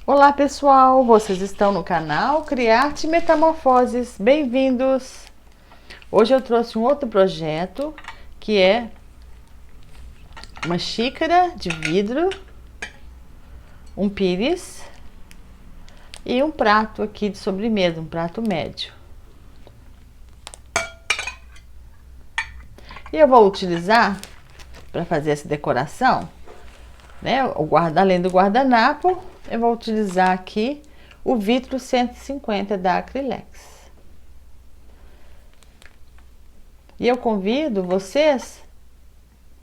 Olá pessoal, vocês estão no canal Criarte Metamorfoses, bem-vindos! Hoje eu trouxe um outro projeto que é uma xícara de vidro, um pires e um prato aqui de sobremesa, um prato médio. E eu vou utilizar para fazer essa decoração, né? Além do guardanapo, eu vou utilizar aqui o vidro 150 da Acrylex. E eu convido vocês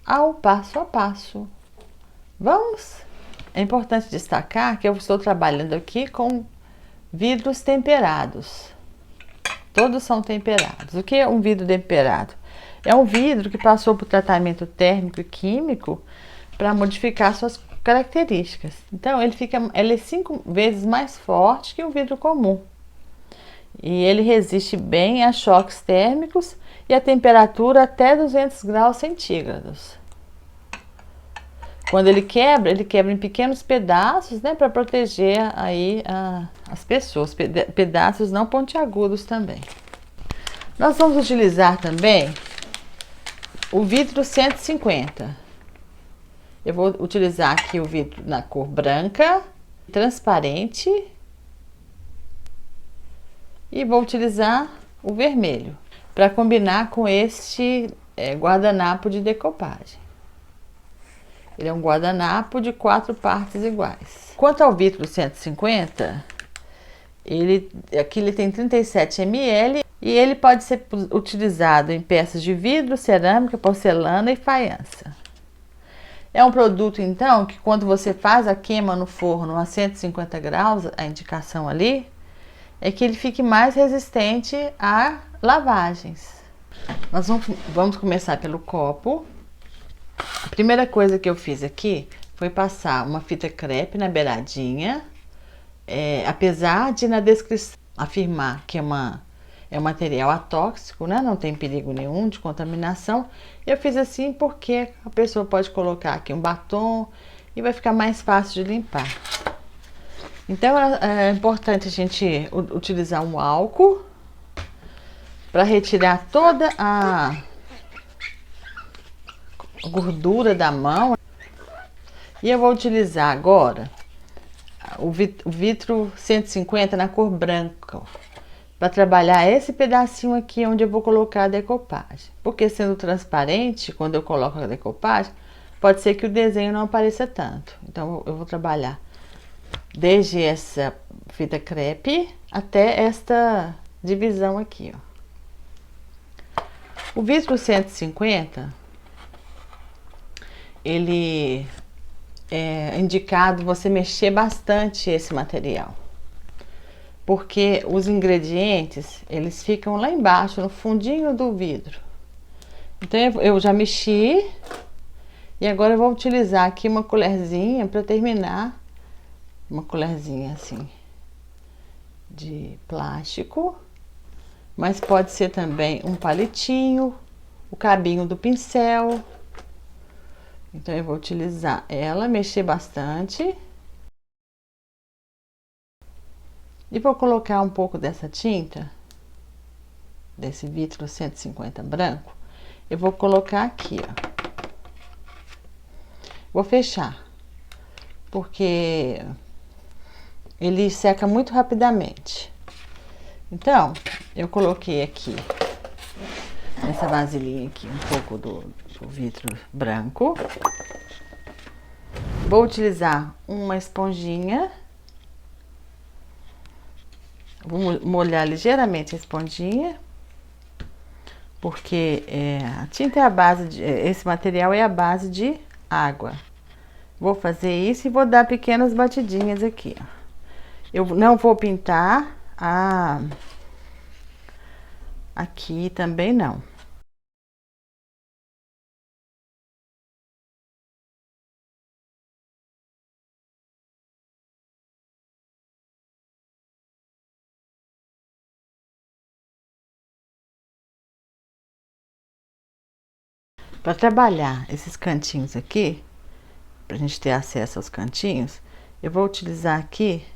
ao passo a passo. Vamos? É importante destacar que eu estou trabalhando aqui com vidros temperados. Todos são temperados. O que é um vidro temperado? É um vidro que passou por tratamento térmico e químico para modificar suas características. Então ele é 5 vezes mais forte que o vidro comum. E ele resiste bem a choques térmicos e a temperatura até 200 graus centígrados. Quando ele quebra em pequenos pedaços, né, para proteger aí as pessoas, pedaços não pontiagudos também. Nós vamos utilizar também o vidro 150. Eu vou utilizar aqui o vidro na cor branca, transparente, e vou utilizar o vermelho para combinar com este guardanapo de decopagem. Ele é um guardanapo de 4 partes iguais. Quanto ao vidro 150, aqui ele tem 37 ml e ele pode ser utilizado em peças de vidro, cerâmica, porcelana e faiança. É um produto, então, que quando você faz a queima no forno a 150 graus, a indicação ali, é que ele fique mais resistente a lavagens. Nós vamos começar pelo copo. A primeira coisa que eu fiz aqui foi passar uma fita crepe na beiradinha. Apesar de na descrição afirmar que é um material atóxico, né? Não tem perigo nenhum de contaminação, eu fiz assim porque a pessoa pode colocar aqui um batom e vai ficar mais fácil de limpar. Então é importante a gente utilizar um álcool para retirar toda a gordura da mão. E eu vou utilizar agora o vidro 150 na cor branca para trabalhar esse pedacinho aqui onde eu vou colocar a decopagem. Porque sendo transparente, quando eu coloco a decopagem, pode ser que o desenho não apareça tanto. Então eu vou trabalhar desde essa fita crepe até esta divisão aqui, ó. O vidro 150, ele é indicado você mexer bastante esse material, porque os ingredientes, eles ficam lá embaixo, no fundinho do vidro. Então eu já mexi e agora eu vou utilizar aqui uma colherzinha para terminar, uma colherzinha assim de plástico, mas pode ser também um palitinho, o cabinho do pincel. Então eu vou utilizar ela, mexer bastante. E vou colocar um pouco dessa tinta, desse vidro 150 branco. Eu vou colocar aqui, ó. Vou fechar, porque ele seca muito rapidamente. Então, eu coloquei aqui, nessa vasilhinha aqui, um pouco do vidro branco. Vou utilizar uma esponjinha. Vou molhar ligeiramente a esponjinha, porque a tinta é a base de, esse material é a base de água. Vou fazer isso e vou dar pequenas batidinhas aqui, ó. Eu não vou pintar aqui também não. Para trabalhar esses cantinhos aqui, pra gente ter acesso aos cantinhos, Eu vou utilizar aqui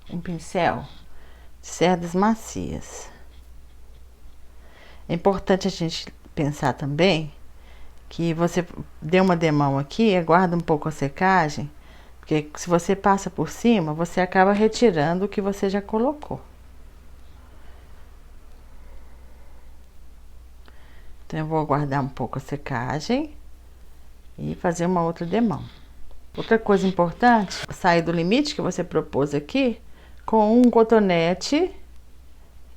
um pincel de cerdas macias. É importante a gente pensar também que você dê uma demão aqui, aguarda um pouco a secagem, porque se você passa por cima, você acaba retirando o que você já colocou. Então, eu vou aguardar um pouco a secagem e fazer uma outra demão. Outra coisa importante, sair do limite que você propôs aqui com um cotonete.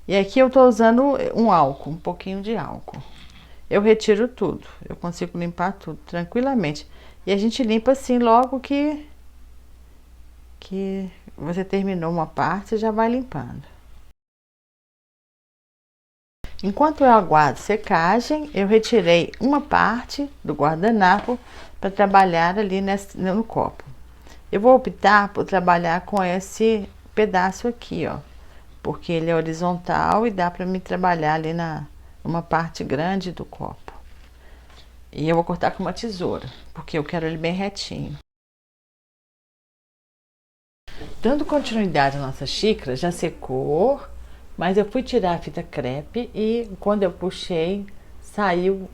E aqui eu tô usando um álcool, um pouquinho de álcool. Eu retiro tudo, eu consigo limpar tudo tranquilamente. E a gente limpa assim logo que você terminou uma parte, você já vai limpando. Enquanto eu aguardo secagem, eu retirei uma parte do guardanapo para trabalhar ali no copo. Eu vou optar por trabalhar com esse pedaço aqui, ó, porque ele é horizontal e dá para me trabalhar ali numa parte grande do copo. E eu vou cortar com uma tesoura, porque eu quero ele bem retinho. Dando continuidade à nossa xícara, já secou, mas eu fui tirar a fita crepe e quando eu puxei, saiu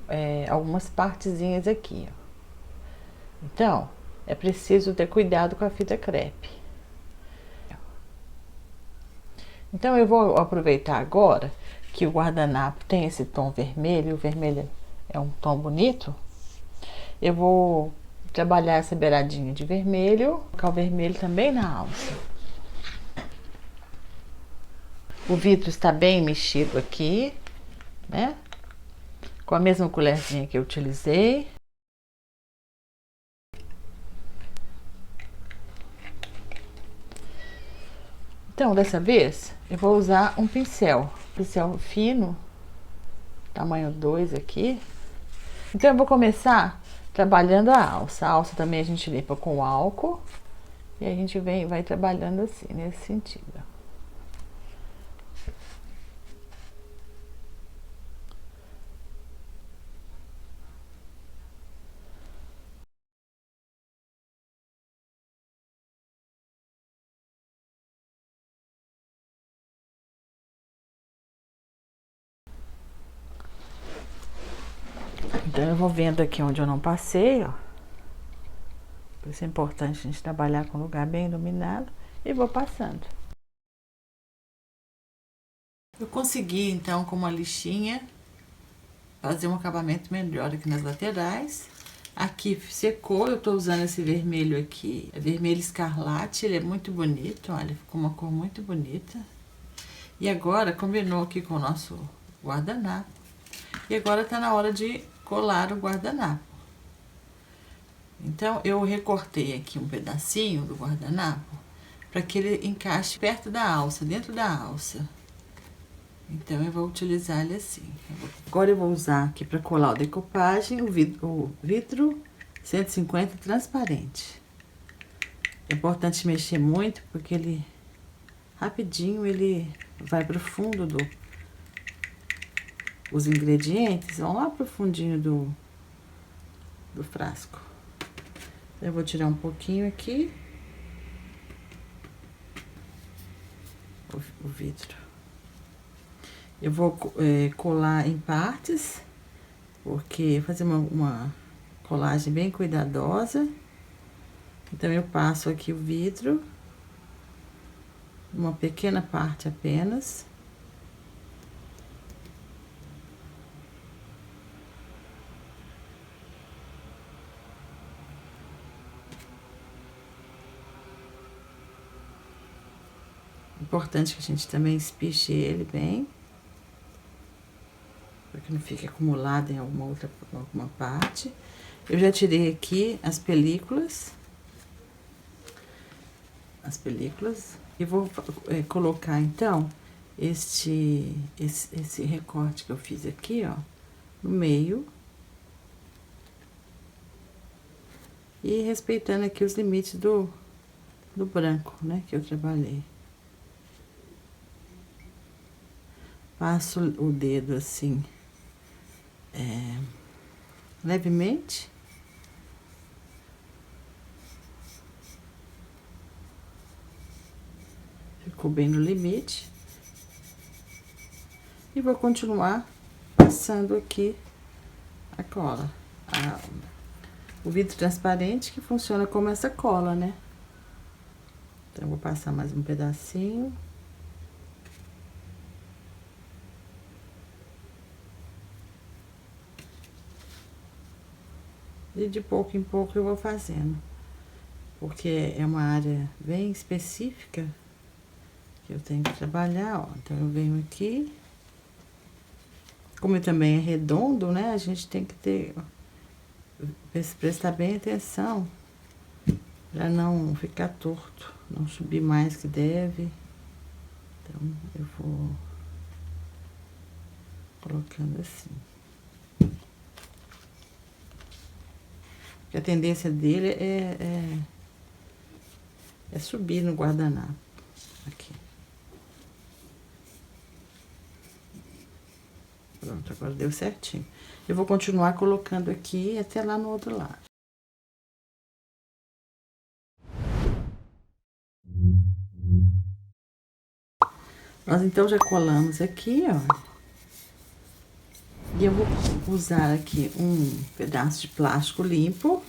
algumas partezinhas aqui, ó. Então, é preciso ter cuidado com a fita crepe. Então, eu vou aproveitar agora que o guardanapo tem esse tom vermelho, o vermelho é um tom bonito. Eu vou trabalhar essa beiradinha de vermelho, colocar o vermelho também na alça. O vidro está bem mexido aqui, né? Com a mesma colherzinha que eu utilizei. Então, dessa vez, eu vou usar um pincel fino, tamanho 2 aqui. Então, eu vou começar trabalhando a alça. A alça também a gente limpa com álcool e a gente vai trabalhando assim, nesse sentido. Então, eu vou vendo aqui onde eu não passei, ó. Por isso é importante a gente trabalhar com um lugar bem iluminado e vou passando. Eu consegui, então, com uma lixinha, fazer um acabamento melhor aqui nas laterais. Aqui secou, eu tô usando esse vermelho aqui, é vermelho escarlate, ele é muito bonito, olha, ficou uma cor muito bonita. E agora combinou aqui com o nosso guardanapo. E agora tá na hora de colar o guardanapo. Então, eu recortei aqui um pedacinho do guardanapo para que ele encaixe perto da alça, dentro da alça. Então, eu vou utilizar ele assim. Agora, eu vou usar aqui para colar o decopagem, o vidro 150 transparente. É importante mexer muito, porque ele, rapidinho, ele vai pro fundo os ingredientes vão lá pro fundinho do frasco. Eu vou tirar um pouquinho aqui. O vidro. Eu vou colar em partes, porque fazer uma colagem bem cuidadosa. Então, eu passo aqui o vidro, uma pequena parte apenas. Importante que a gente também espiche ele bem, para que não fique acumulado em alguma parte. Eu já tirei aqui as películas. E vou colocar, então, esse recorte que eu fiz aqui, ó, no meio. E respeitando aqui os limites do branco, né, que eu trabalhei. Passo o dedo assim, levemente. ficou bem no limite. E vou continuar passando aqui a cola. O vidro transparente que funciona como essa cola, né? Então, eu vou passar mais um pedacinho. E de pouco em pouco eu vou fazendo. Porque é uma área bem específica que eu tenho que trabalhar, ó. Então, eu venho aqui. Como também é redondo, né? A gente tem que prestar bem atenção para não ficar torto, não subir mais que deve. Então, eu vou colocando assim. Porque a tendência dele é subir no guardanapo. Aqui. Pronto, agora deu certinho. Eu vou continuar colocando aqui até lá no outro lado. Nós então já colamos aqui, ó. E eu vou usar aqui um pedaço de plástico limpo.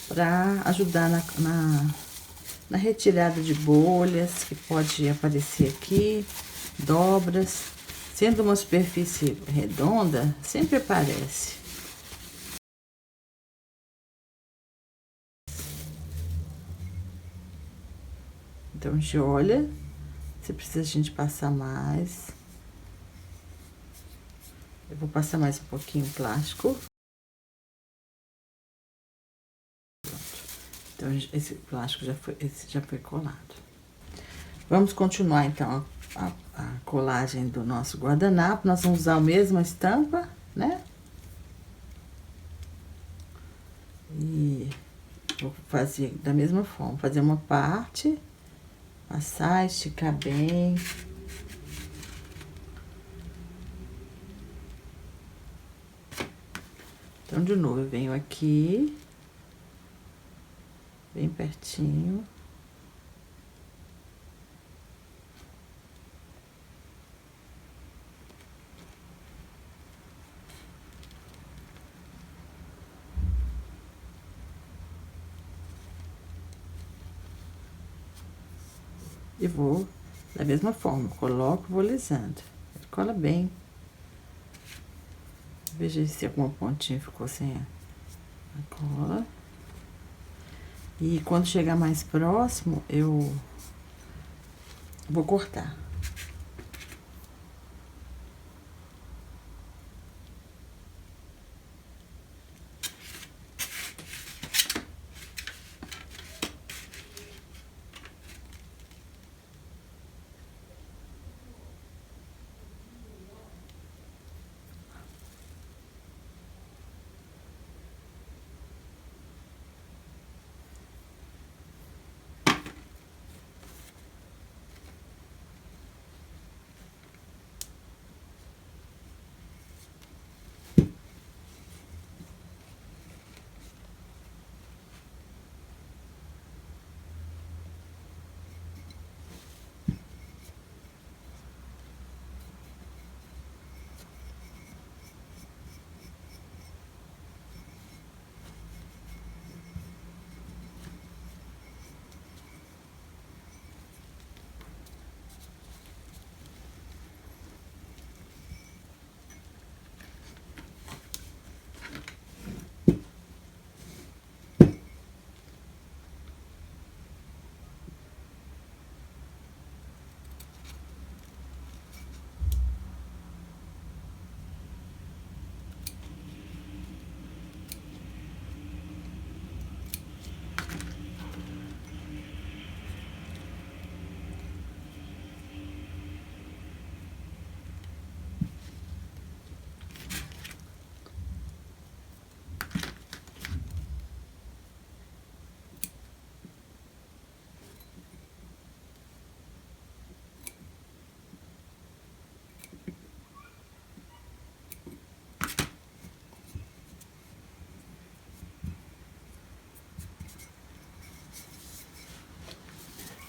Para ajudar na retirada de bolhas que pode aparecer aqui, dobras. Sendo uma superfície redonda, sempre aparece. Então, a gente olha se precisa a gente passar mais. Eu vou passar mais um pouquinho de plástico. Então, esse plástico já foi colado. Vamos continuar, então, a colagem do nosso guardanapo. Nós vamos usar a mesma estampa, né? E vou fazer da mesma forma. Fazer uma parte, passar, esticar bem. Então, de novo, eu venho aqui, bem pertinho. E vou, da mesma forma, coloco e vou alisando. Cola bem. Veja se alguma pontinha ficou sem a cola. E quando chegar mais próximo, eu vou cortar.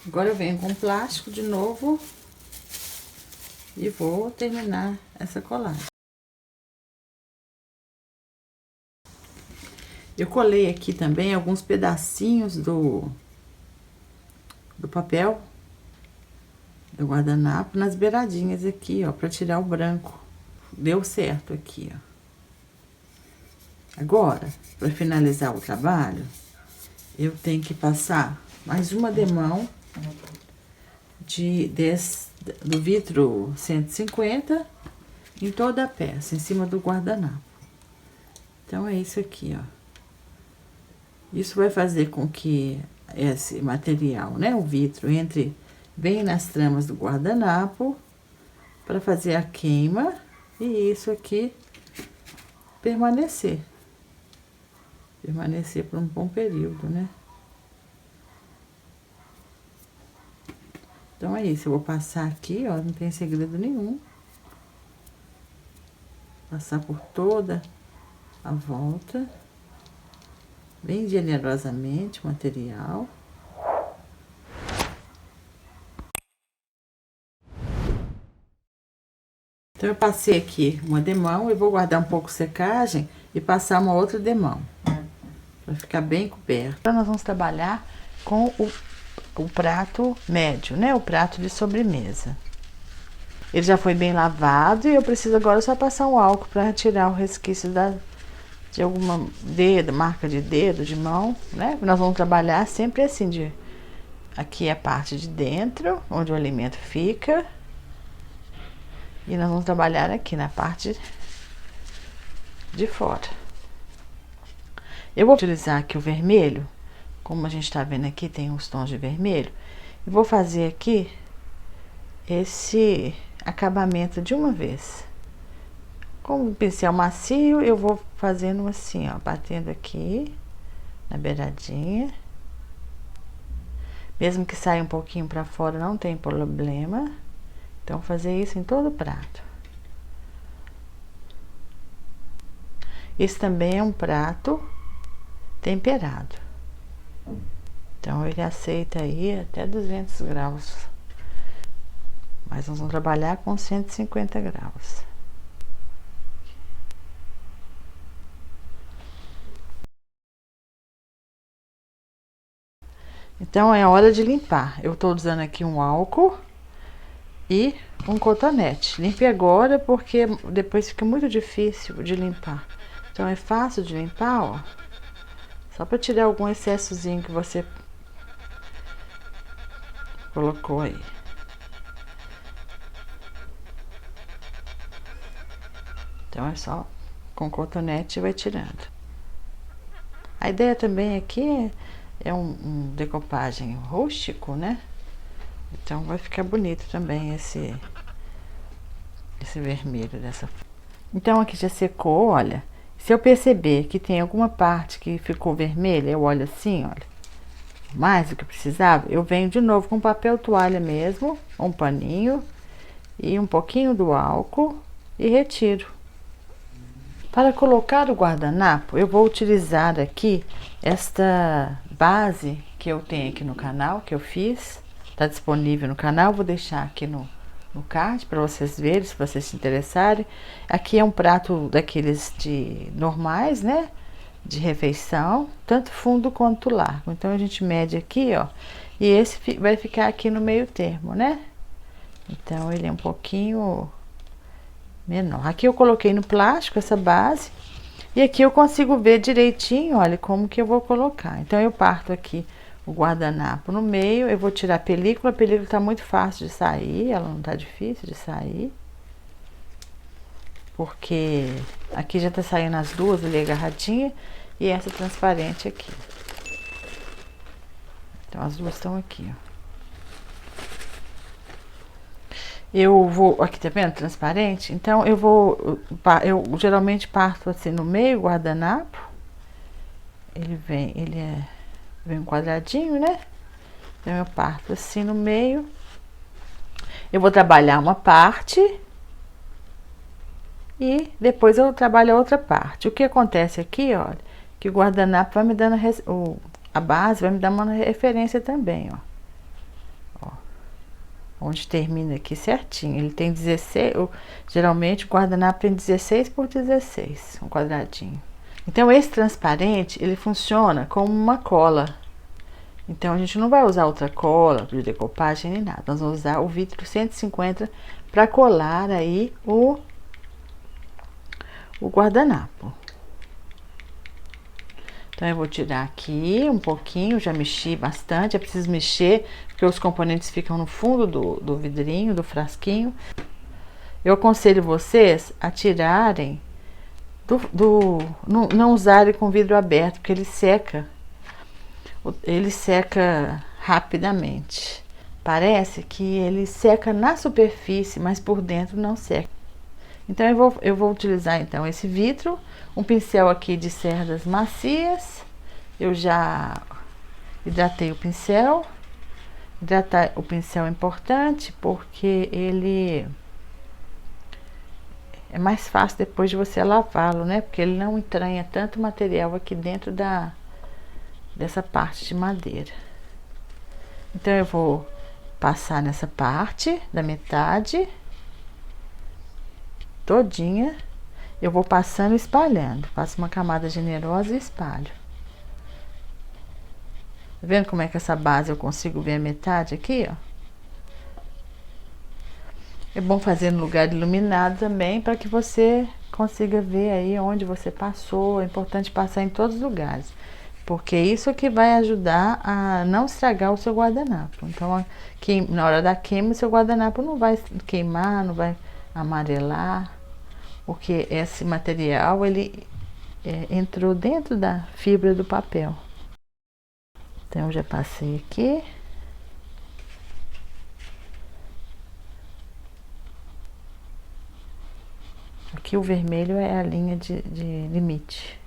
Agora eu venho com plástico de novo e vou terminar essa colagem. Eu colei aqui também alguns pedacinhos do papel do guardanapo nas beiradinhas aqui, ó, pra tirar o branco. Deu certo aqui, ó. Agora, para finalizar o trabalho, eu tenho que passar mais uma demão do vidro 150 em toda a peça, em cima do guardanapo. Então, é isso aqui, ó. Isso vai fazer com que esse material, né, o vidro, entre bem nas tramas do guardanapo para fazer a queima e isso aqui permanecer por um bom período, né? Então é isso, eu vou passar aqui, ó, não tem segredo nenhum. Passar por toda a volta, bem generosamente o material. Então, eu passei aqui uma demão e vou guardar um pouco secagem e passar uma outra demão, para ficar bem coberto. Então, nós vamos trabalhar com o prato médio, né? O prato de sobremesa. Ele já foi bem lavado e eu preciso agora só passar um álcool para retirar o resquício de alguma marca de dedo, de mão, né? Nós vamos trabalhar sempre assim, aqui é a parte de dentro, onde o alimento fica. E nós vamos trabalhar aqui na parte de fora. Eu vou utilizar aqui o vermelho, como a gente tá vendo aqui, tem uns tons de vermelho. E vou fazer aqui esse acabamento de uma vez. Com o pincel macio, eu vou fazendo assim, ó, batendo aqui na beiradinha. Mesmo que saia um pouquinho pra fora, não tem problema. Então, fazer isso em todo o prato. Esse também é um prato temperado. Então, ele aceita aí até 200 graus. Mas nós vamos trabalhar com 150 graus. Então, é hora de limpar. Eu tô usando aqui um álcool e um cotonete. Limpe agora porque depois fica muito difícil de limpar. Então é fácil de limpar, ó. Só para tirar algum excessozinho que você colocou aí. Então é só com cotonete vai tirando. A ideia também aqui é um decopagem rústico, né? Então vai ficar bonito também esse vermelho dessa forma. Então aqui já secou, olha. Se eu perceber que tem alguma parte que ficou vermelha, eu olho assim, olha. Mais do que precisava, eu venho de novo com papel toalha mesmo, um paninho e um pouquinho do álcool e retiro. Para colocar o guardanapo, eu vou utilizar aqui esta base que eu tenho aqui no canal, que eu fiz. Tá disponível no canal, vou deixar aqui no card para vocês verem, se vocês se interessarem. Aqui é um prato daqueles normais, né? De refeição, tanto fundo quanto largo. Então, a gente mede aqui, ó. E esse vai ficar aqui no meio termo, né? Então, ele é um pouquinho menor. Aqui eu coloquei no plástico essa base. E aqui eu consigo ver direitinho, olha, como que eu vou colocar. Então, eu parto aqui o guardanapo no meio, eu vou tirar a película tá muito fácil de sair, ela não tá difícil de sair. Porque aqui já tá saindo as duas ali agarradinha e essa transparente aqui. Então, as duas estão aqui, ó. Eu vou, aqui tá vendo, transparente? Então, eu geralmente parto assim no meio, o guardanapo. Vem um quadradinho, né? Então, eu parto assim no meio. Eu vou trabalhar uma parte e depois eu trabalho a outra parte. O que acontece aqui, olha, que o guardanapo vai me dando, a base vai me dar uma referência também, ó. onde termina aqui certinho. Ele tem 16, geralmente o guardanapo tem 16 por 16, um quadradinho. Então esse transparente, ele funciona como uma cola. Então a gente não vai usar outra cola de decopagem nem nada. Nós vamos usar o vidro 150 para colar aí o guardanapo. Então eu vou tirar aqui um pouquinho, já mexi bastante, é preciso mexer, porque os componentes ficam no fundo do vidrinho, do frasquinho. Eu aconselho vocês a tirarem, não usarem com vidro aberto, porque ele seca rapidamente. Parece que ele seca na superfície, mas por dentro não seca. Então eu vou utilizar então esse vidro, um pincel aqui de cerdas macias. Eu já hidratei o pincel. Hidratar o pincel é importante porque ele é mais fácil depois de você lavá-lo, né? Porque ele não entranha tanto material aqui dentro dessa parte de madeira. Então eu vou passar nessa parte da metade todinha. Eu vou passando e espalhando. Faço uma camada generosa e espalho. Tá vendo como é que essa base eu consigo ver a metade aqui, ó? É bom fazer no lugar iluminado também, para que você consiga ver aí onde você passou. É importante passar em todos os lugares, porque isso que vai ajudar a não estragar o seu guardanapo. Então, na hora da queima, o seu guardanapo não vai queimar, não vai amarelar, porque esse material, ele entrou dentro da fibra do papel. Então, eu já passei aqui. Aqui o vermelho é a linha de limite.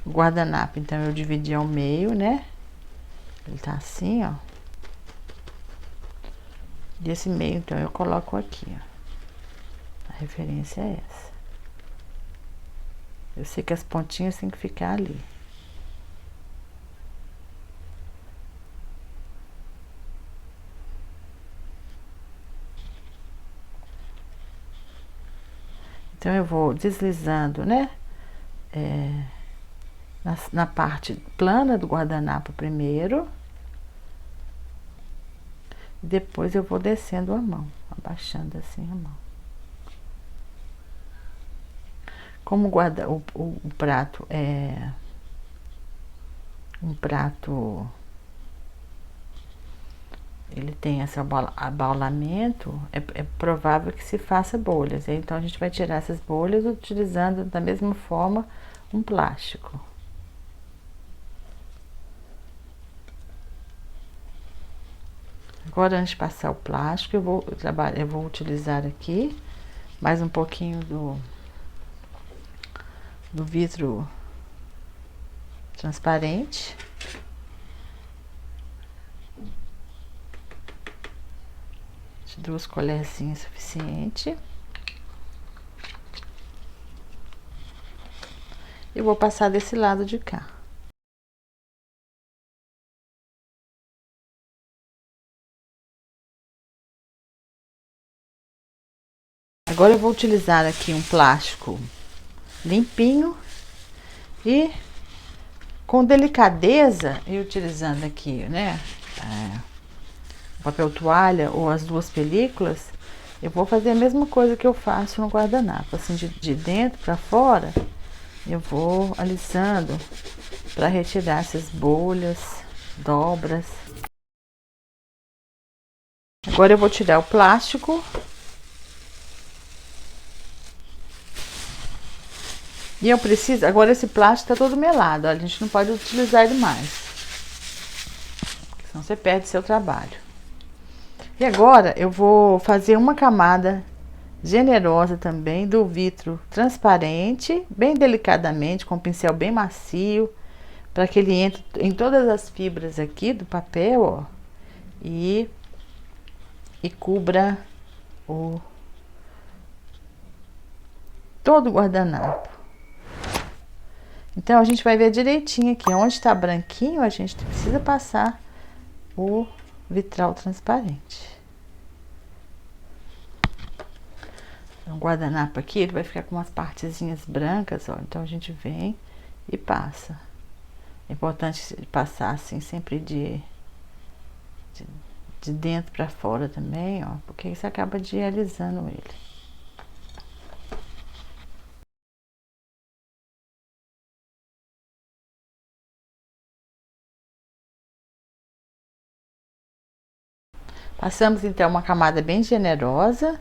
O guardanapo, então, eu dividi ao meio, né? Ele tá assim, ó. E esse meio, então, eu coloco aqui, ó. A referência é essa. Eu sei que as pontinhas tem que ficar ali. Então, eu vou deslizando, né? Na parte plana do guardanapo primeiro. Depois eu vou descendo a mão, abaixando assim a mão. Como o prato é um prato, ele tem esse abaulamento, é provável que se faça bolhas. Então a gente vai tirar essas bolhas utilizando da mesma forma um plástico. Agora, antes de passar o plástico, eu vou utilizar aqui mais um pouquinho do vidro transparente. De 2 colherzinhas suficiente. Eu vou passar desse lado de cá. Agora eu vou utilizar aqui um plástico limpinho e com delicadeza, e utilizando aqui, né, papel toalha ou as 2 películas, eu vou fazer a mesma coisa que eu faço no guardanapo, assim, de dentro para fora, eu vou alisando para retirar essas bolhas, dobras. Agora eu vou tirar o plástico. E eu preciso, agora esse plástico tá todo melado, ó, a gente não pode utilizar ele mais, senão você perde seu trabalho. E agora eu vou fazer uma camada generosa também do vidro transparente, bem delicadamente, com um pincel bem macio, para que ele entre em todas as fibras aqui do papel, ó, e cubra todo o guardanapo. Então, a gente vai ver direitinho aqui. Onde tá branquinho, a gente precisa passar o vitral transparente. O guardanapo aqui, ele vai ficar com umas partezinhas brancas, ó. Então, a gente vem e passa. É importante passar assim, sempre de dentro para fora também, ó. Porque isso acaba de alisando ele. Passamos então uma camada bem generosa.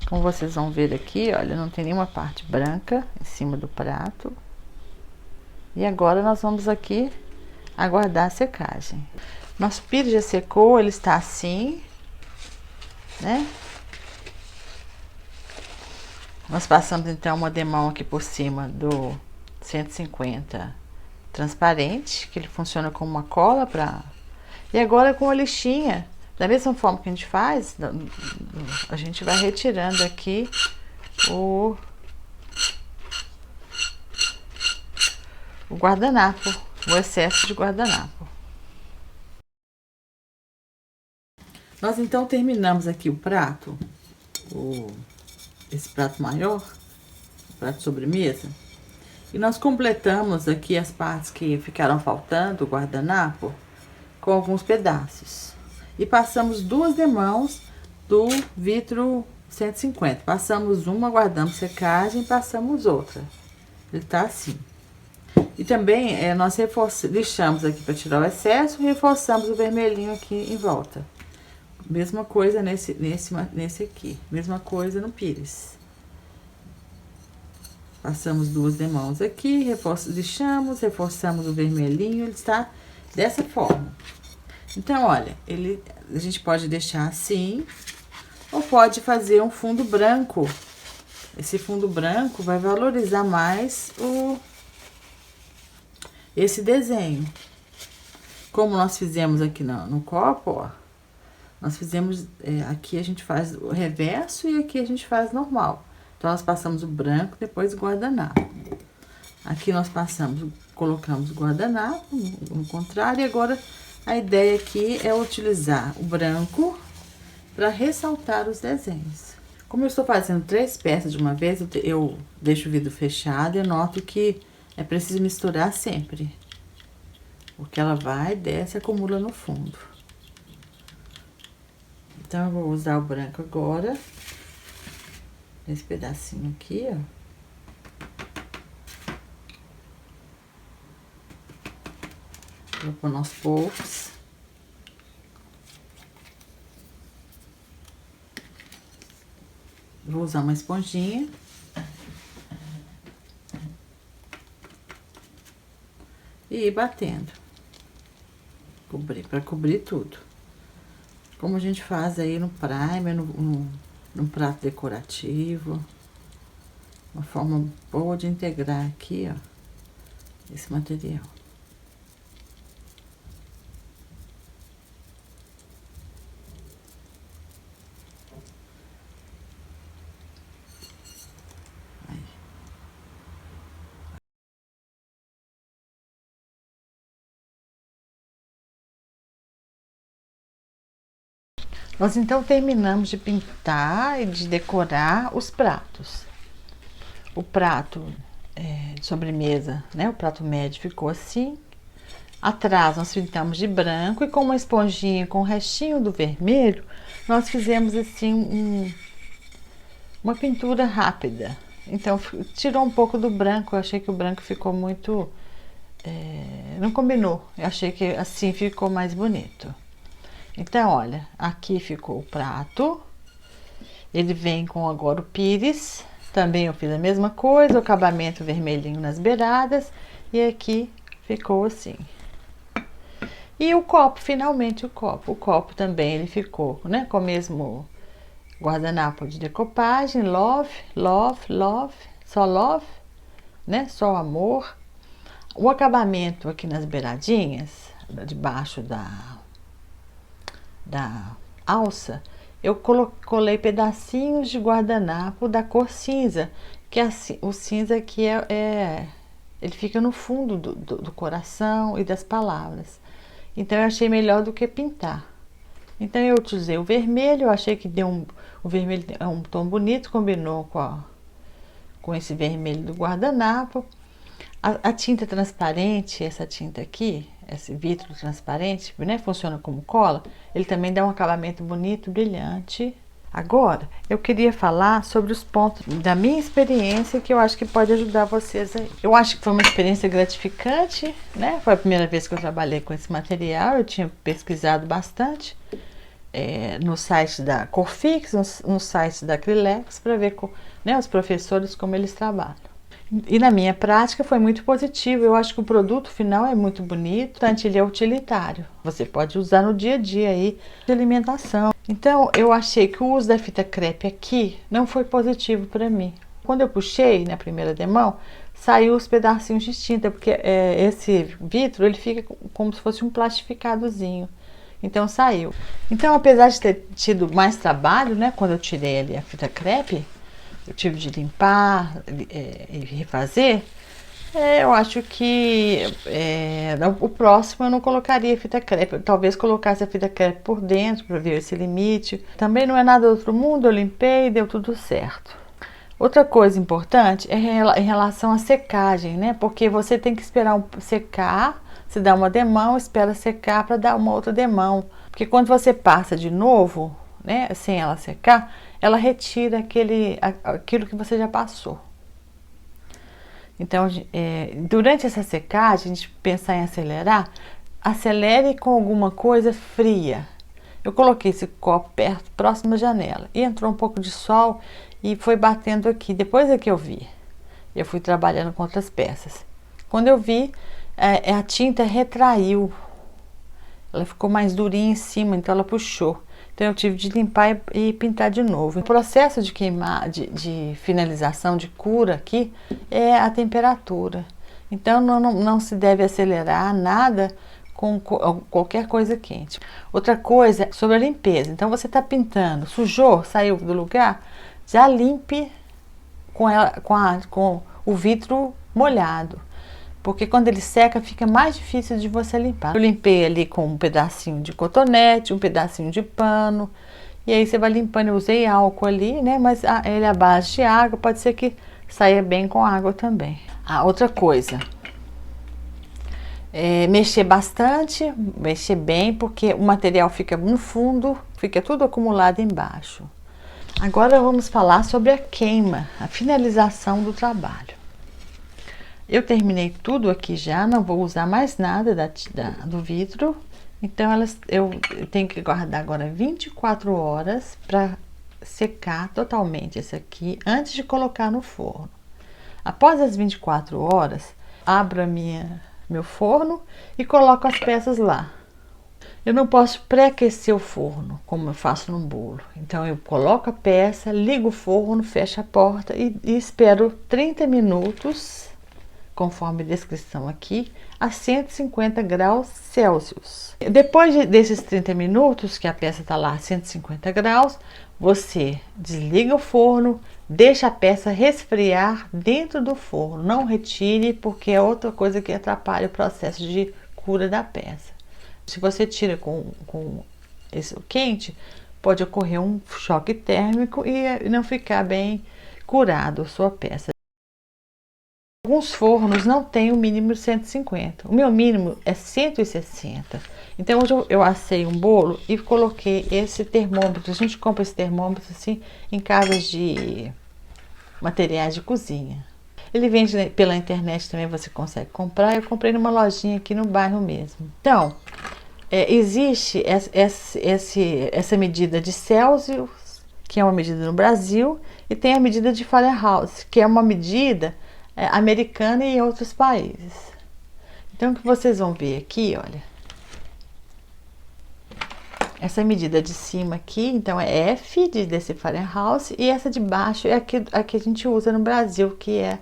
Como vocês vão ver aqui, olha, não tem nenhuma parte branca em cima do prato. E agora nós vamos aqui aguardar a secagem. Nosso pires já secou, ele está assim, né? Nós passamos então uma demão aqui por cima do 150 transparente, que ele funciona como uma cola para. E agora com a lixinha, da mesma forma que a gente faz, a gente vai retirando aqui o guardanapo, o excesso de guardanapo. Nós então terminamos aqui o prato, esse prato maior, o prato de sobremesa, e nós completamos aqui as partes que ficaram faltando, o guardanapo, com alguns pedaços. E passamos 2 demãos do vidro 150. Passamos uma, guardamos secagem, passamos outra. Ele tá assim. E também nós lixamos aqui para tirar o excesso, reforçamos o vermelhinho aqui em volta. Mesma coisa nesse aqui. Mesma coisa no pires. Passamos 2 demãos aqui, lixamos, reforçamos o vermelhinho, ele está dessa forma. Então, olha, a gente pode deixar assim, ou pode fazer um fundo branco. Esse fundo branco vai valorizar mais esse desenho. Como nós fizemos aqui no copo, ó, nós fizemos, aqui a gente faz o reverso e aqui a gente faz normal. Então, nós passamos o branco, depois o guardanapo. Aqui nós colocamos o guardanapo, no contrário, e agora a ideia aqui é utilizar o branco para ressaltar os desenhos. Como eu estou fazendo 3 peças de uma vez, eu deixo o vidro fechado e noto que é preciso misturar sempre. Porque ela vai, desce e acumula no fundo. Então, eu vou usar o branco agora. Esse pedacinho aqui, ó. Vou pôr aos poucos. Vou usar uma esponjinha. E ir batendo. Para cobrir tudo. Como a gente faz aí no primer, no prato decorativo. Uma forma boa de integrar aqui, ó, esse material. Aí. Nós então terminamos de pintar e de decorar os pratos. O prato de sobremesa, né? O prato médio ficou assim. Atrás nós pintamos de branco e com uma esponjinha com o restinho do vermelho, nós fizemos assim uma pintura rápida. Então, tirou um pouco do branco, eu achei que o branco ficou muito... não combinou, eu achei que assim ficou mais bonito. Então, olha, aqui ficou o prato, ele vem com agora o pires, também eu fiz a mesma coisa, o acabamento vermelhinho nas beiradas, e aqui ficou assim. E o copo, finalmente o copo também ele ficou, né, com o mesmo guardanapo de decopagem, love, love, love, só love, né, só amor. O acabamento aqui nas beiradinhas, debaixo da alça, eu colei pedacinhos de guardanapo da cor cinza, que o cinza aqui é Ele fica no fundo do coração e das palavras. Então eu achei melhor do que pintar. Então eu utilizei o vermelho, eu achei que deu o vermelho é um tom bonito, combinou com esse vermelho do guardanapo. A tinta transparente, essa tinta aqui, esse vidro transparente, né, funciona como cola, ele também dá um acabamento bonito, brilhante. Agora, eu queria falar sobre os pontos da minha experiência que eu acho que pode ajudar vocês aí. Eu acho que foi uma experiência gratificante, né? Foi a primeira vez que eu trabalhei com esse material, eu tinha pesquisado bastante no site da Corfix, no site da Acrylex, para ver né, os professores como eles trabalham. E na minha prática foi muito positivo. Eu acho que o produto final é muito bonito, tanto ele é utilitário. Você pode usar no dia a dia aí de alimentação. Então eu achei que o uso da fita crepe aqui não foi positivo para mim. Quando eu puxei na primeira demão, saiu os pedacinhos de tinta, porque esse vidro ele fica como se fosse um plastificadozinho. Então saiu. Então apesar de ter tido mais trabalho, né, quando eu tirei ali a fita crepe, eu tive de limpar e refazer, eu acho que o próximo eu não colocaria fita crepe. Eu talvez colocasse a fita crepe por dentro para ver esse limite. Também não é nada do outro mundo, eu limpei e deu tudo certo. Outra coisa importante é em relação à secagem, né? Porque você tem que esperar secar, se dá uma demão, espera secar para dar uma outra demão. Porque quando você passa de novo, né, sem ela secar, ela retira aquilo que você já passou. Então, durante essa secagem, a gente pensar em acelerar, acelere com alguma coisa fria. Eu coloquei esse copo próximo da janela, e entrou um pouco de sol e foi batendo aqui. Depois é que eu vi, eu fui trabalhando com outras peças. Quando eu vi, a tinta retraiu, ela ficou mais durinha em cima, então ela puxou. Então eu tive de limpar e pintar de novo. O processo de queimar, de finalização, de cura aqui é a temperatura. Então não se deve acelerar nada com qualquer coisa quente. Outra coisa é sobre a limpeza. Então você está pintando, sujou, saiu do lugar, já limpe com o vidro molhado. Porque quando ele seca, fica mais difícil de você limpar. Eu limpei ali com um pedacinho de cotonete, um pedacinho de pano. E aí você vai limpando. Eu usei álcool ali, né? Mas ele é à base de água. Pode ser que saia bem com água também. Outra coisa. Mexer bastante, mexer bem, porque o material fica no fundo, fica tudo acumulado embaixo. Agora vamos falar sobre a queima, a finalização do trabalho. Eu terminei tudo aqui já, não vou usar mais nada do vidro. Então eu tenho que guardar agora 24 horas para secar totalmente esse aqui antes de colocar no forno. Após as 24 horas, abro meu forno e coloco as peças lá. Eu não posso pré-aquecer o forno, como eu faço no bolo. Então eu coloco a peça, ligo o forno, fecho a porta e espero 30 minutos, conforme a descrição aqui, a 150 graus Celsius. Depois desses 30 minutos, que a peça está lá a 150 graus, você desliga o forno, deixa a peça resfriar dentro do forno. Não retire, porque é outra coisa que atrapalha o processo de cura da peça. Se você tira com esse quente, pode ocorrer um choque térmico e não ficar bem curado a sua peça. Alguns fornos não tem o mínimo de 150. O meu mínimo é 160. Então hoje eu assei um bolo e coloquei esse termômetro. A gente compra esse termômetro assim em casas de materiais de cozinha. Ele vende pela internet também, você consegue comprar. Eu comprei numa lojinha aqui no bairro mesmo. Então, existe essa medida de Celsius, que é uma medida no Brasil, e tem a medida de Fahrenheit, que é uma medida americana e em outros países. Então o que vocês vão ver aqui, olha, essa medida de cima aqui, então é F desse Fahrenheit, e essa de baixo é a que a gente usa no Brasil, que é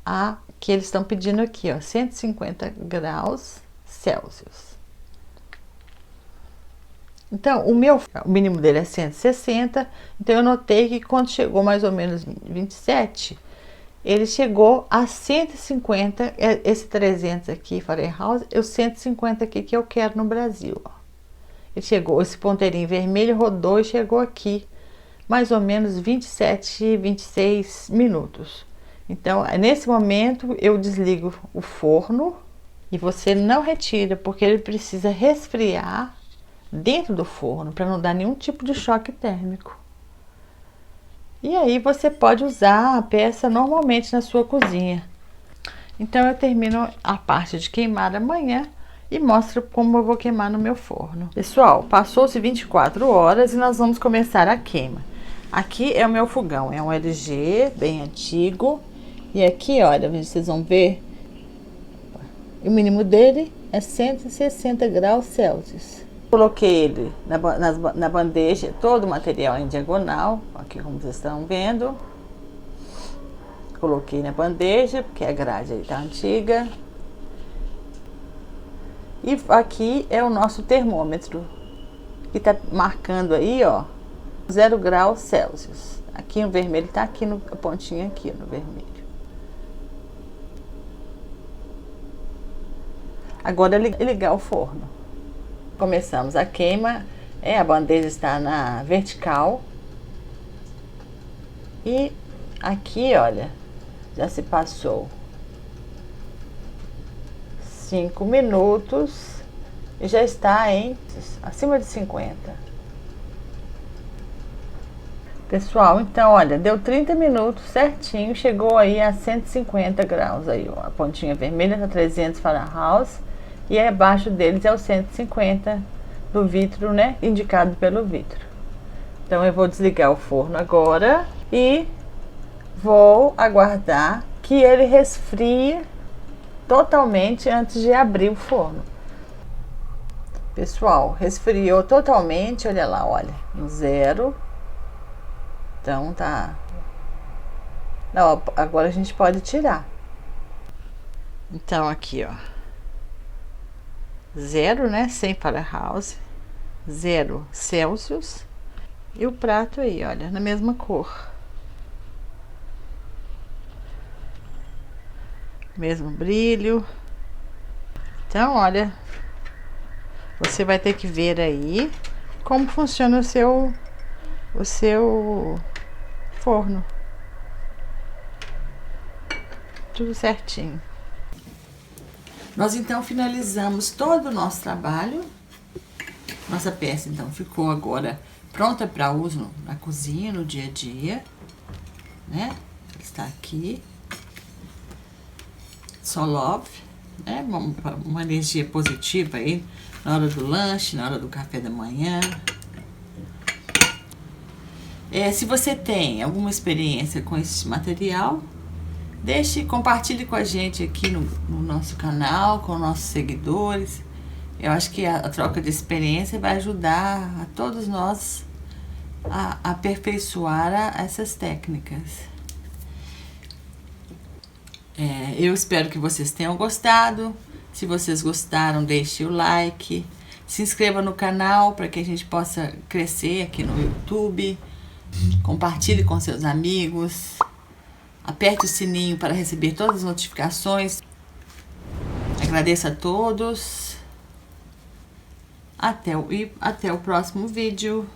a que eles estão pedindo aqui, ó, 150 graus Celsius. Então, o mínimo dele é 160, então eu notei que quando chegou mais ou menos 27, ele chegou a 150, esse 300 aqui, Fahrenheit, e o 150 aqui que eu quero no Brasil, ó. Ele chegou, esse ponteirinho vermelho rodou e chegou aqui, mais ou menos 27, 26 minutos. Então, nesse momento, eu desligo o forno e você não retira, porque ele precisa resfriar dentro do forno, para não dar nenhum tipo de choque térmico. E aí você pode usar a peça normalmente na sua cozinha. Então eu termino a parte de queimar amanhã e mostro como eu vou queimar no meu forno. Pessoal, passou-se 24 horas e nós vamos começar a queima. Aqui é o meu fogão, é um LG bem antigo. E aqui, olha, vocês vão ver, o mínimo dele é 160 graus Celsius. Coloquei ele na bandeja, todo o material em diagonal, aqui como vocês estão vendo. Coloquei na bandeja, porque a grade aí tá antiga. E aqui é o nosso termômetro, que tá marcando aí, ó, 0 graus Celsius. Aqui o vermelho tá aqui no pontinho aqui no vermelho. Agora é ligar o forno. Começamos a queima, a bandeja está na vertical. E aqui, olha, já se passou 5 minutos e já está em acima de 50. Pessoal, então, olha, deu 30 minutos certinho, chegou aí a 150 graus aí, ó, a pontinha vermelha tá 300 Fahrenheit e abaixo deles é o 150 do vidro, né, indicado pelo vidro. Então eu vou desligar o forno agora e vou aguardar que ele resfrie totalmente antes de abrir o forno. Pessoal, resfriou totalmente, olha lá, olha, no 0. Então tá. Não, agora a gente pode tirar. Então aqui, ó, 0, né, 100 Fahrenheit, 0 Celsius. E o prato aí, olha, na mesma cor. Mesmo brilho. Então, olha, você vai ter que ver aí como funciona o seu forno. Tudo certinho. Nós então finalizamos todo o nosso trabalho. Nossa peça então ficou agora pronta para uso na cozinha, no dia a dia, né? Está aqui. Só love, né? Uma energia positiva aí na hora do lanche, na hora do café da manhã. Se você tem alguma experiência com esse material, compartilhe com a gente aqui no nosso canal, com nossos seguidores. Eu acho que a troca de experiência vai ajudar a todos nós a aperfeiçoar essas técnicas. Eu espero que vocês tenham gostado. Se vocês gostaram, deixe o like. Se inscreva no canal para que a gente possa crescer aqui no YouTube. Compartilhe com seus amigos. Aperte o sininho para receber todas as notificações. Agradeço a todos. Até o próximo vídeo.